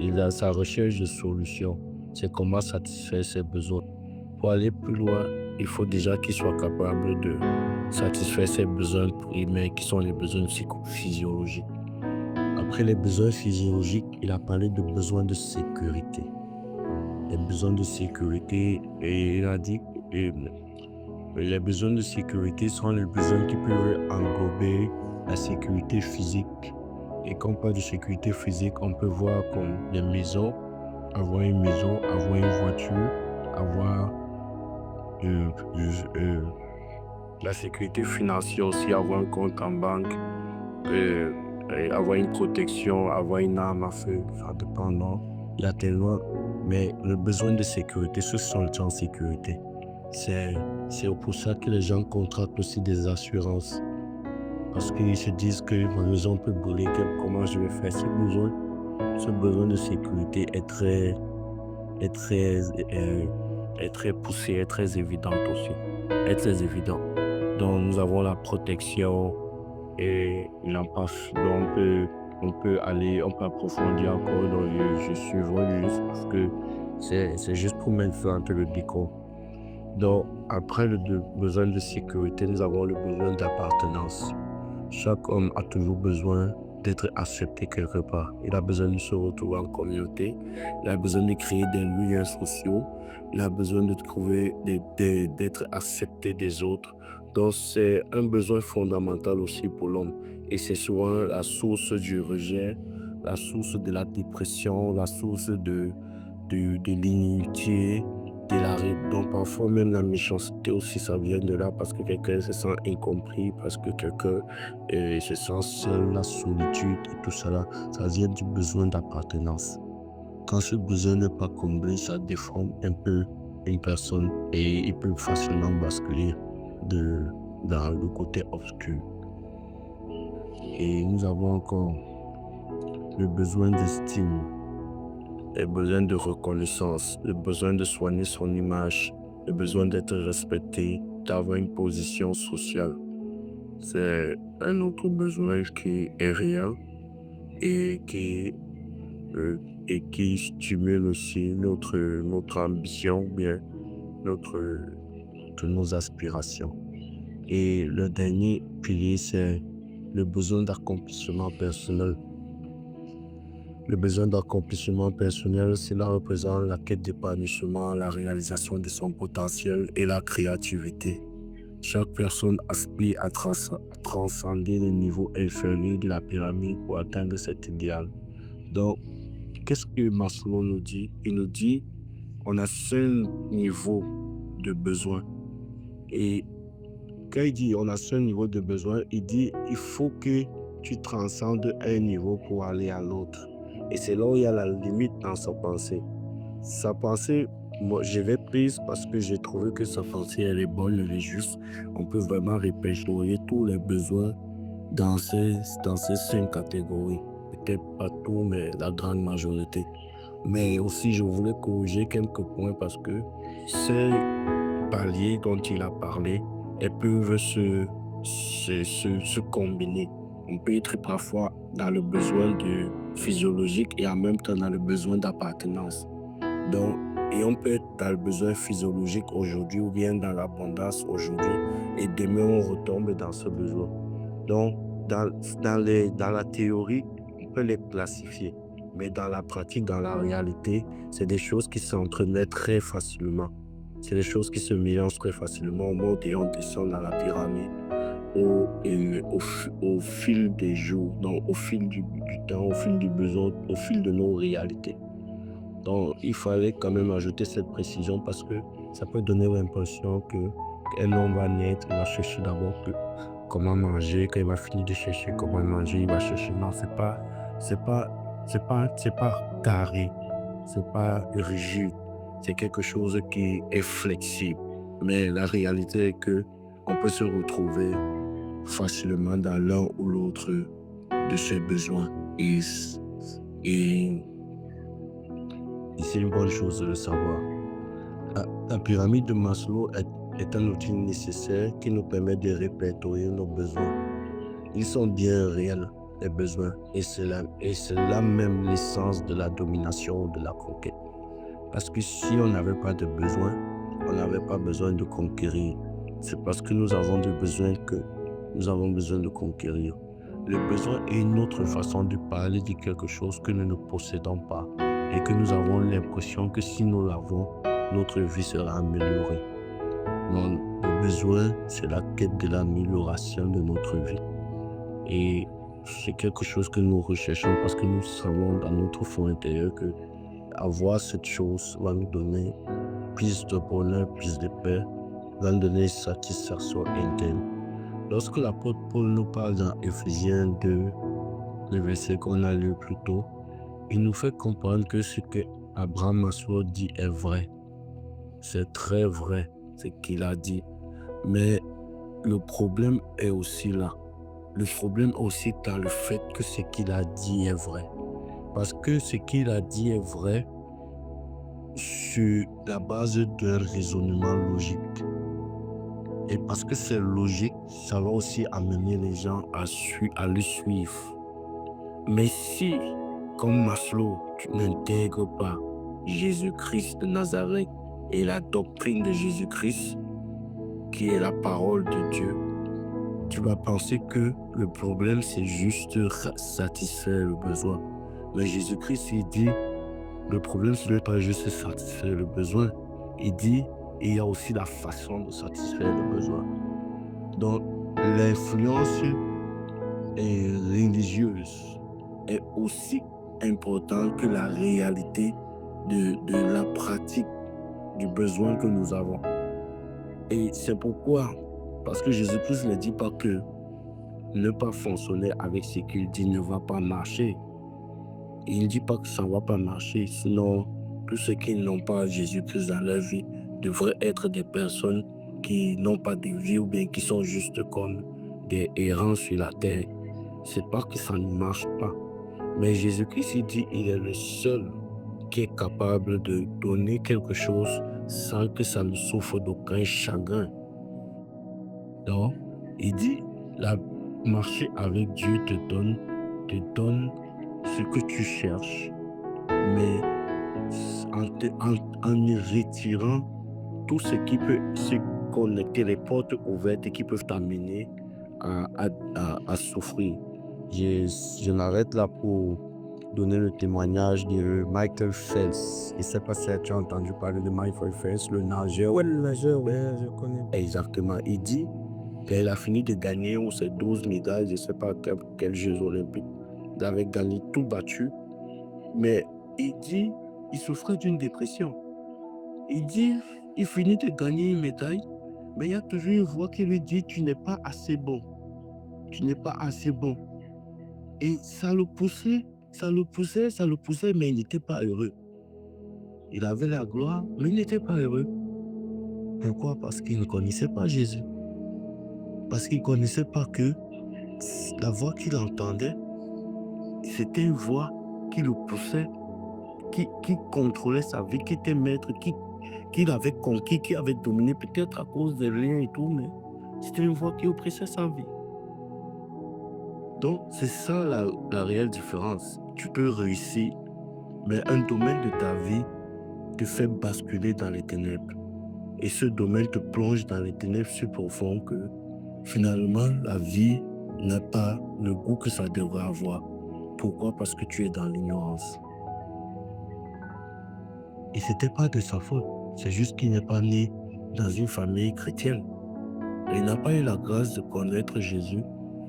il a sa recherche de solutions. C'est comment satisfaire ses besoins. Pour aller plus loin, il faut déjà qu'il soit capable de satisfaire ses besoins primaires, qui sont les besoins psychophysiologiques. Après les besoins physiologiques, il a parlé de besoins de sécurité. Les besoins de sécurité, et il a dit que les besoins de sécurité sont les besoins qui peuvent englober la sécurité physique. Et quand on parle de sécurité physique, on peut voir comme les maisons, avoir une maison, avoir une voiture, avoir la sécurité financière aussi, avoir un compte en banque, et avoir une protection, avoir une arme à feu, ça dépend, non? Il y a tellement, mais le besoin de sécurité, ceux qui sont en sécurité, c'est pour ça que les gens contractent aussi des assurances. Parce qu'ils se disent que ma maison peut brûler, comment je vais faire? Ce besoin de sécurité est très, est très poussé, est très évident aussi. Est très évident. Donc nous avons la protection et l'impasse. Donc on peut approfondir encore. Donc je suis venu juste parce que c'est juste pour mettre ça entre le décor. Donc après le besoin de sécurité, nous avons le besoin d'appartenance. Chaque homme a toujours besoin d'être accepté quelque part. Il a besoin de se retrouver en communauté. Il a besoin de créer des liens sociaux. Il a besoin de trouver, d'être accepté des autres. Donc, c'est un besoin fondamental aussi pour l'homme. Et c'est souvent la source du rejet, la source de la dépression, la source de l'inimitié, donc parfois même la méchanceté aussi, ça vient de là parce que quelqu'un se sent incompris, parce que quelqu'un se sent seul, la solitude et tout ça là, ça vient du besoin d'appartenance. Quand ce besoin n'est pas comblé, ça déforme un peu une personne et il peut facilement basculer dans le côté obscur. Et nous avons encore le besoin d'estime, le besoin de reconnaissance, le besoin de soigner son image, le besoin d'être respecté, d'avoir une position sociale. C'est un autre besoin qui est réel et qui stimule aussi notre ambition, bien nos aspirations. Et le dernier pilier, c'est le besoin d'accomplissement personnel. Le besoin d'accomplissement personnel, cela représente la quête d'épanouissement, la réalisation de son potentiel et la créativité. Chaque personne aspire à transcender les niveaux inférieurs de la pyramide pour atteindre cet idéal. Donc, qu'est-ce que Maslow nous dit? Il nous dit on a 5 niveaux de besoin. Et quand il dit on a 5 niveaux de besoin, il dit il faut que tu transcendes un niveau pour aller à l'autre. Et c'est là où il y a la limite dans sa pensée. Sa pensée, moi, je l'ai prise parce que j'ai trouvé que sa pensée, elle est bonne, elle est juste. On peut vraiment répertorier tous les besoins dans ces 5 catégories. Peut-être pas tout, mais la grande majorité. Mais aussi, je voulais corriger quelques points parce que ces paliers dont il a parlé, elles peuvent se combiner. On peut être parfois dans le besoin physiologique et en même temps dans le besoin d'appartenance. Donc, et on peut être dans le besoin physiologique aujourd'hui ou bien dans l'abondance aujourd'hui et demain on retombe dans ce besoin. Donc, dans la théorie, on peut les classifier. Mais dans la pratique, dans la réalité, c'est des choses qui s'entremêlent très facilement. C'est des choses qui se mélangent très facilement au moment où on descend dans la pyramide au fil des jours, donc au fil du temps, au fil du besoin, au fil de nos réalités. Donc, il fallait quand même ajouter cette précision parce que ça peut donner l'impression qu'un homme va naître, il va chercher d'abord comment manger, quand il va finir de chercher comment manger, il va chercher. Non, c'est pas carré, c'est pas rigide, c'est quelque chose qui est flexible. Mais la réalité est que on peut se retrouver facilement dans l'un ou l'autre de ses besoins. Et c'est une bonne chose de le savoir. La pyramide de Maslow est un outil nécessaire qui nous permet de répertorier nos besoins. Ils sont bien réels, les besoins, et c'est là même l'essence de la domination ou de la conquête. Parce que si on n'avait pas de besoin, on n'avait pas besoin de conquérir. C'est parce que nous avons des besoins que nous avons besoin de conquérir. Le besoin est une autre façon de parler de quelque chose que nous ne possédons pas et que nous avons l'impression que si nous l'avons, notre vie sera améliorée. Non, le besoin, c'est la quête de l'amélioration de notre vie. Et c'est quelque chose que nous recherchons parce que nous savons dans notre fond intérieur que avoir cette chose va nous donner plus de bonheur, plus de paix, va nous donner satisfaction interne. Lorsque l'apôtre Paul nous parle dans Éphésiens 2, le verset qu'on a lu plus tôt, il nous fait comprendre que ce que Abraham Maslow dit est vrai. C'est très vrai ce qu'il a dit. Mais le problème est aussi là. Le problème aussi dans le fait que ce qu'il a dit est vrai. Parce que ce qu'il a dit est vrai sur la base d'un raisonnement logique. Et parce que c'est logique, ça va aussi amener les gens à le suivre. Mais si, comme Maslow, tu n'intègres pas Jésus-Christ de Nazareth et la doctrine de Jésus-Christ, qui est la parole de Dieu, tu vas penser que le problème, c'est juste satisfaire le besoin. Mais Jésus-Christ, il dit, le problème, ce n'est pas juste satisfaire le besoin. Il dit, il y a aussi la façon de satisfaire le besoin. Donc, l'influence religieuse est aussi importante que la réalité de la pratique du besoin que nous avons. Et c'est pourquoi, parce que Jésus-Christ ne dit pas que ne pas fonctionner avec ce qu'il dit ne va pas marcher. Il ne dit pas que ça ne va pas marcher, sinon tous ceux qui n'ont pas Jésus-Christ dans leur vie devraient être des personnes qui n'ont pas de vie ou bien qui sont juste comme des errants sur la terre. C'est pas que ça ne marche pas. Mais Jésus-Christ, il dit, il est le seul qui est capable de donner quelque chose sans que ça ne souffre d'aucun chagrin. Donc, il dit, marcher avec Dieu te donne ce que tu cherches, mais en y retirant tout ce qui peut se connecter, les portes ouvertes qui peuvent t'amener à souffrir. Je m'arrête là pour donner le témoignage de Michael Phelps. Je ne sais pas si tu as entendu parler de Michael Phelps, le nageur. Ouais, le nageur, ouais, je connais. Exactement. Il dit qu'il a fini de gagner ses 12 médailles, je ne sais pas quels Jeux olympiques. Il avait gagné tout battu. Mais il dit il souffrait d'une dépression. Il dit il finit de gagner une médaille, mais il y a toujours une voix qui lui dit tu n'es pas assez bon. Tu n'es pas assez bon. Et ça le poussait, mais il n'était pas heureux. Il avait la gloire, mais il n'était pas heureux. Pourquoi? Parce qu'il ne connaissait pas Jésus. Parce qu'il ne connaissait pas que la voix qu'il entendait, c'était une voix qui le poussait, qui contrôlait sa vie, qui était maître, qu'il avait conquis, qui avait dominé, peut-être à cause de rien et tout, mais c'était une voix qui oppressait sa vie. Donc, c'est ça la réelle différence. Tu peux réussir, mais un domaine de ta vie te fait basculer dans les ténèbres. Et ce domaine te plonge dans les ténèbres si profondes que finalement, la vie n'a pas le goût que ça devrait avoir. Pourquoi? Parce que tu es dans l'ignorance. Et ce n'était pas de sa faute. C'est juste qu'il n'est pas né dans une famille chrétienne. Et il n'a pas eu la grâce de connaître Jésus.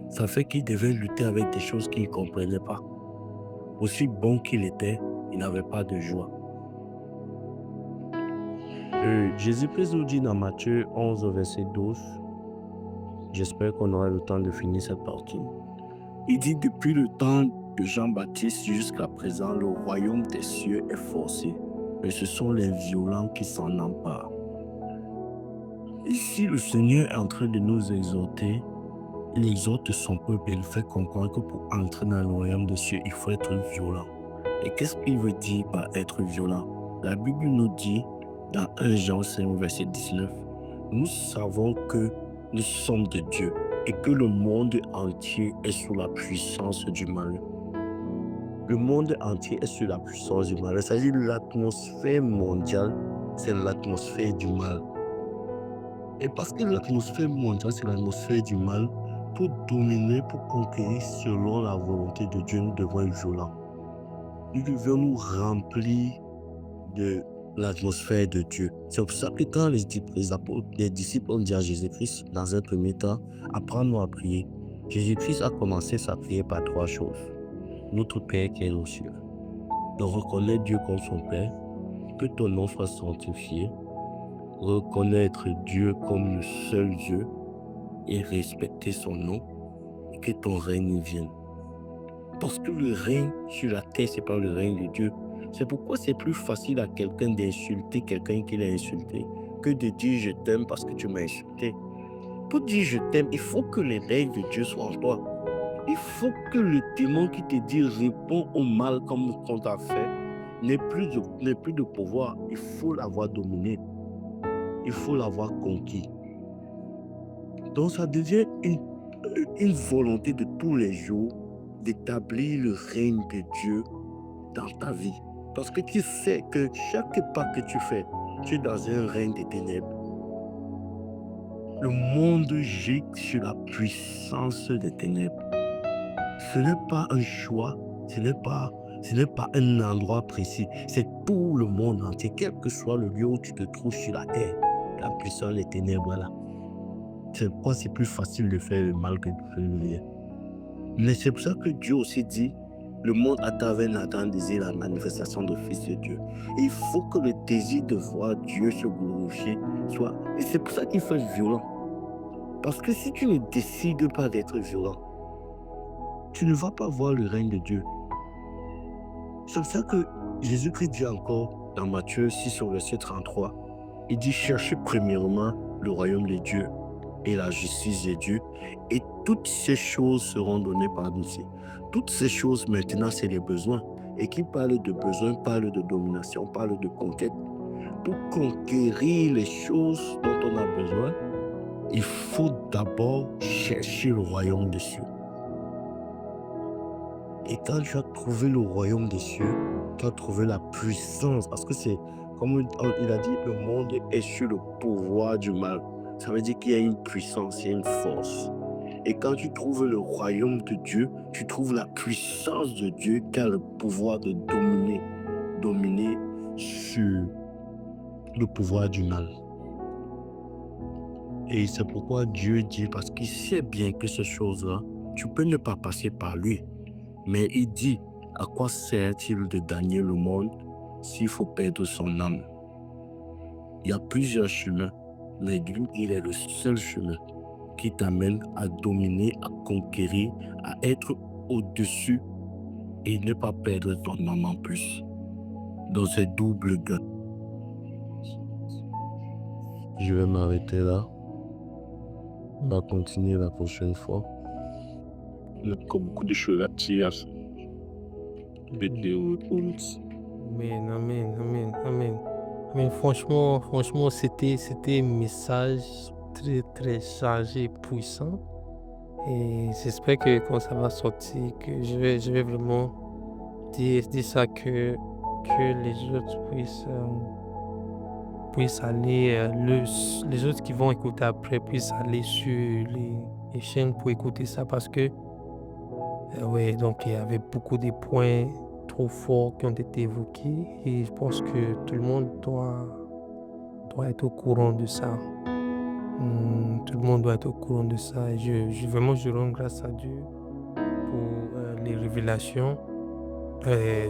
Ça fait qu'il devait lutter avec des choses qu'il ne comprenait pas. Aussi bon qu'il était, il n'avait pas de joie. Jésus-Christ nous dit dans Matthieu 11, verset 12, j'espère qu'on aura le temps de finir cette partie. Il dit, depuis le temps de Jean-Baptiste jusqu'à présent, le royaume des cieux est forcé, mais ce sont les violents qui s'en emparent. Ici, le Seigneur est en train de nous exhorter. Il exhorte son peuple et il fait comprendre que pour entrer dans le royaume des cieux, il faut être violent. Et qu'est-ce qu'il veut dire par être violent? La Bible nous dit, dans 1 Jean 5, verset 19, nous savons que nous sommes de Dieu et que le monde entier est sous la puissance du mal. Le monde entier est sous la puissance du mal. C'est-à-dire l'atmosphère mondiale, c'est l'atmosphère du mal. Et parce que l'atmosphère mondiale, c'est l'atmosphère du mal, pour dominer, pour conquérir selon la volonté de Dieu, nous devons être violents. Nous devons nous remplir de l'atmosphère de Dieu. C'est pour ça que quand les disciples ont dit à Jésus-Christ, dans un premier temps, apprends-nous à prier. Jésus-Christ a commencé sa prière par 3 choses. Notre Père qui est aux cieux. De reconnaître Dieu comme son Père, que ton nom soit sanctifié, reconnaître Dieu comme le seul Dieu et respecter son nom et que ton règne vienne. Parce que le règne sur la terre, c'est pas le règne de Dieu. C'est pourquoi c'est plus facile à quelqu'un d'insulter quelqu'un qui l'a insulté que de dire je t'aime parce que tu m'as insulté. Pour dire je t'aime, il faut que les règles de Dieu soient en toi. Il faut que le démon qui te dit réponds au mal comme on t'a fait n'ait plus de pouvoir. Il faut l'avoir dominé. Il faut l'avoir conquis. Donc ça devient une volonté de tous les jours d'établir le règne de Dieu dans ta vie. Parce que tu sais que chaque pas que tu fais, tu es dans un règne des ténèbres. Le monde gît sur la puissance des ténèbres. Ce n'est pas un choix, ce n'est pas un endroit précis, c'est tout le monde entier, quel que soit le lieu où tu te trouves sur la terre. La puissance des ténèbres là. C'est pourquoi c'est plus facile de faire le mal que de faire le bien. Mais c'est pour ça que Dieu aussi dit, le monde attend avec Nathan désir la manifestation du Fils de Dieu. Il faut que le désir de voir Dieu se glorifier soit... Et c'est pour ça qu'il faut être violent. Parce que si tu ne décides pas d'être violent, tu ne vas pas voir le règne de Dieu. C'est pour ça que Jésus-Christ dit encore dans Matthieu 6 au verset 33, il dit cherchez premièrement le royaume de Dieu et la justice de Dieu et toutes ces choses seront données par-dessus. Toutes ces choses maintenant c'est les besoins. Et qui parle de besoins parle de domination, parle de conquête. Pour conquérir les choses dont on a besoin, il faut d'abord chercher le royaume des cieux. Et quand tu as trouvé le royaume des cieux, tu as trouvé la puissance. Parce que c'est, comme il a dit, le monde est sur le pouvoir du mal. Ça veut dire qu'il y a une puissance, il y a une force. Et Et quand tu trouves le royaume de Dieu, tu trouves la puissance de Dieu qui a le pouvoir de dominer sur le pouvoir du mal. Et c'est pourquoi Dieu dit, parce qu'il sait bien que ces choses-là, tu peux ne pas passer par lui. Mais il dit, à quoi sert-il de gagner le monde s'il faut perdre son âme? Il y a plusieurs chemins, mais lui, il est le seul chemin qui t'amène à dominer, à conquérir, à être au-dessus et ne pas perdre ton âme en plus. Dans ce double gain. Je vais m'arrêter là. On va continuer la prochaine fois. Il y a encore beaucoup de choses à dire. Amen. Franchement, c'était un message très, très chargé, puissant. Et j'espère que quand ça va sortir, que je vais vraiment dire ça que les autres puissent aller, les autres qui vont écouter après puissent aller sur les chaînes pour écouter ça parce que oui, donc il y avait beaucoup de points trop forts qui ont été évoqués et je pense que tout le monde doit être au courant de ça. Tout le monde doit être au courant de ça et vraiment je rends grâce à Dieu pour les révélations.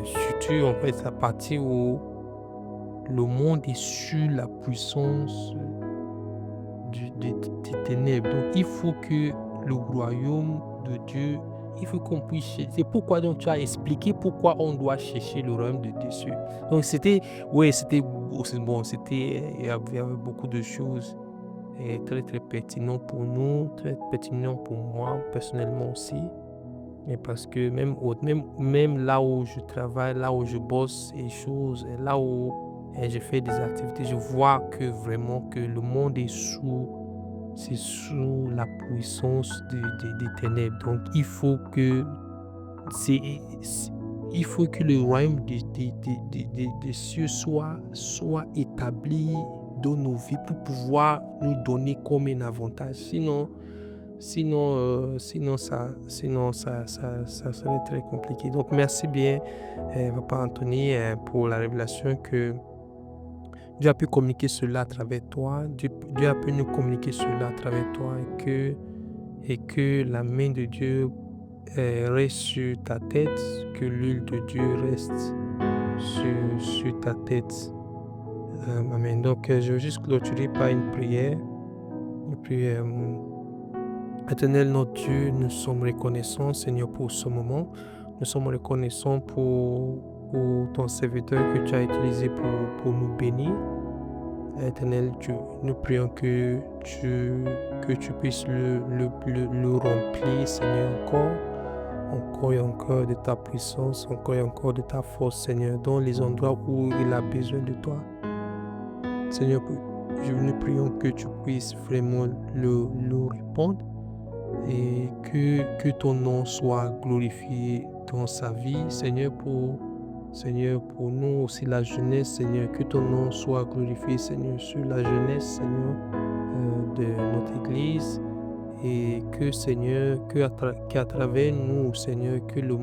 Surtout en fait à partir où le monde est sur la puissance des ténèbres. Donc il faut que le royaume de Dieu, il faut qu'on puisse chercher. C'est pourquoi donc tu as expliqué pourquoi on doit chercher le royaume de Dieu. Donc il y avait beaucoup de choses très très pertinentes pour nous, très pertinentes pour moi personnellement aussi. Et parce que même là où je travaille, là où je bosse et choses, et là où je fais des activités, je vois que vraiment que le monde est sous la puissance des ténèbres. Donc il faut que le royaume des cieux soit établi dans nos vies pour pouvoir nous donner comme un avantage. Sinon, ça serait très compliqué. Donc, merci bien, Papa Anthony, pour la révélation que Dieu a pu communiquer cela à travers toi. Dieu a pu nous communiquer cela à travers toi et que la main de Dieu reste sur ta tête, que l'huile de Dieu reste sur ta tête. Amen. Donc, je vais juste clôturer par une prière. Et puis, Éternel notre Dieu, nous sommes reconnaissants, Seigneur, pour ce moment. Nous sommes reconnaissants pour ton serviteur que tu as utilisé pour nous bénir. Éternel Dieu, nous prions que tu puisses le remplir, Seigneur, encore et encore de ta puissance, encore et encore de ta force, Seigneur, dans les endroits où il a besoin de toi. Seigneur, nous prions que tu puisses vraiment le répondre et que ton nom soit glorifié dans sa vie, Seigneur, pour nous aussi la jeunesse, Seigneur, que ton nom soit glorifié, Seigneur, sur la jeunesse, Seigneur, de notre Église et que, Seigneur, qu'à travers nous, Seigneur, que le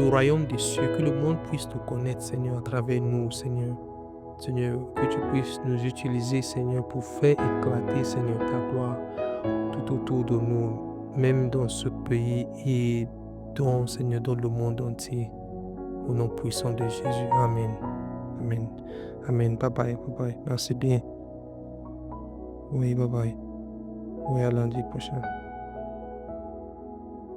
royaume des cieux, que le monde puisse te connaître, Seigneur, à travers nous, Seigneur. Seigneur, que tu puisses nous utiliser, Seigneur, pour faire éclater, Seigneur, ta gloire tout autour de nous, même dans ce pays et Seigneur, dans le monde entier. Au nom puissant de Jésus. Amen. Amen. Amen. Bye bye. Bye bye. Merci bien. Oui, bye bye. Oui, à lundi prochain.